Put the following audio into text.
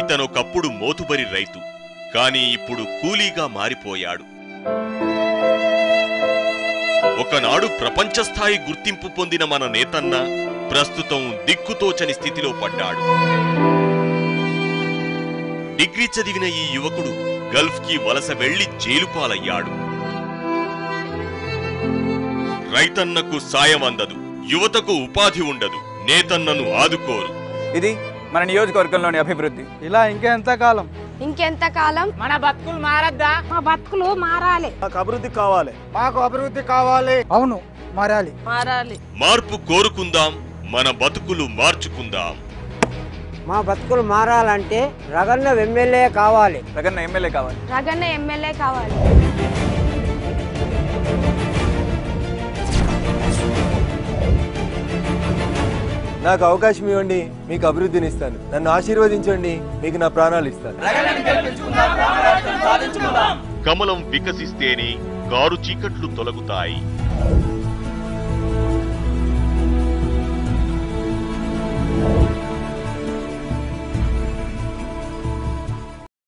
ఇతనొకప్పుడు మోతుబరి రైతు, కాని ఇప్పుడు కూలీగా మారిపోయాడు. ఒకనాడు ప్రపంచస్థాయి గుర్తింపు పొందిన మన నేతన్న ప్రస్తుతం దిక్కుతోచని స్థితిలో పడ్డాడు. డిగ్రీ చదివిన ఈ యువకుడు గల్ఫ్కి వలస వెళ్లి జైలుపాలయ్యాడు. రైతన్నకు సాయం అందదు, యువతకు ఉపాధి ఉండదు, నేతన్నను ఆదుకోరు. ఇది మన నియోజకవర్గంలోని అభివృద్ధి. ఇలా ఇంకెంత కాలం? ఇంకెంత కాలం? మన బతుకులు మారద్దా? మా బతుకులు మారాలి. మాకు అభివృద్ధి కావాలి. మాకు అభివృద్ధి కావాలి. అవును, మారాలి. మారాలి. మార్పు కోరుకుందాం, మన బతుకులు మార్చుకుందాం. మా బతుకులు మారాలంటే రగన్న ఎమ్మెల్యే కావాలి. రగన్న ఎమ్మెల్యే కావాలి. రగన్న ఎమ్మెల్యే కావాలి. నాకు అవకాశం ఇవ్వండి, మీకు అభివృద్ధిని ఇస్తాను. నన్ను ఆశీర్వదించండి, మీకు నా ప్రాణాలు ఇస్తాను. కమలం వికసిస్తేనే కారు చీకట్లు తొలగుతాయి.